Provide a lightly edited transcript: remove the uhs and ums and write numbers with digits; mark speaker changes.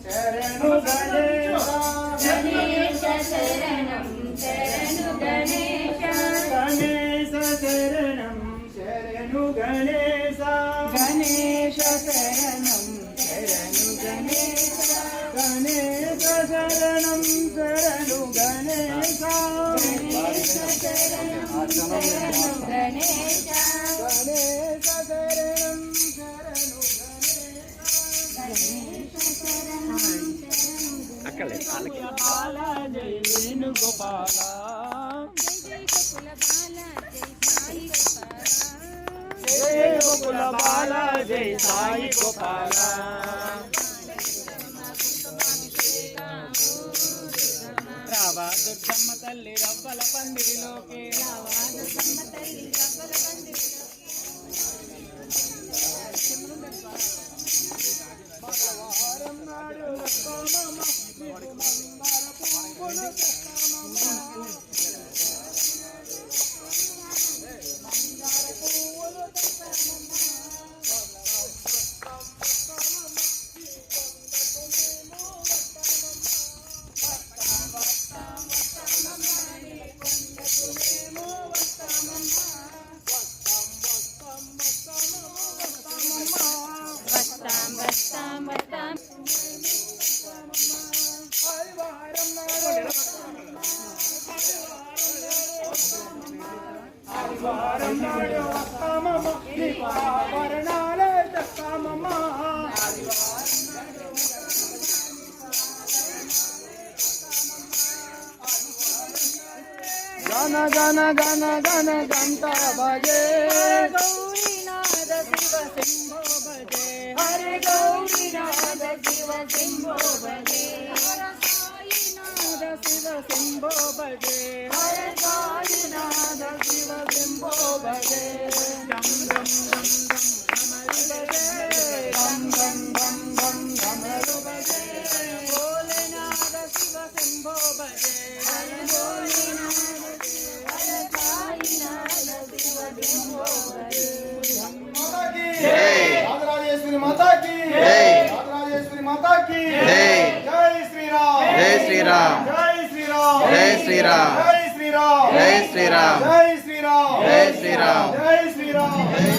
Speaker 1: శరణు గణేశ
Speaker 2: గణేశ శరణం శరణు గణేశ
Speaker 1: గణేశ శరణం శరణు గణేశ
Speaker 2: గణేశ శరణం శరణు గణేశ
Speaker 1: గణేశ శరణం శరణు గణేశ
Speaker 2: గణేశ శరణం శరణు గణేశ
Speaker 1: గణేశ శరణం శరణు బాల జై వేణుగోపాల జయ గోకుల బాల జై సాయి గోపాల రావా దుర్గమ్మ తల్లి రవ్వల పందిరిలోకి వారం నాడు వారం నాడు వస్తామమ్మ నీ ఆభరణాలే తెస్తామమ్మ గణ గణ గణ గణ గంట బజే
Speaker 2: గౌరీనాథ శివ శంభో భజే హరి గౌరీనాథ శివ శంభో భజే హర సాయినాథ శివ శంభో భజే హర సాయినాథ శివ శంభో భజే
Speaker 1: గం గం గం గం హమరి బజే గం గం గం గం హమరు బజే
Speaker 2: భోలేనాథ శివ శంభో భజే హర భోలేనాథ హర సాయినాథ శివ శంభో భజే
Speaker 1: రాజరాజేశ్వరి మాతా की రాజరాజేశ్వరి మాతా की జై శ్రీరామ్
Speaker 3: జై శ్రీరామ్
Speaker 1: జై శ్రీరామ్
Speaker 3: జై శ్రీరామ్
Speaker 1: జై శ్రీరామ్
Speaker 3: జై శ్రీరామ్
Speaker 1: జై శ్రీరామ్
Speaker 3: జై శ్రీరామ్
Speaker 1: జై శ్రీరామ్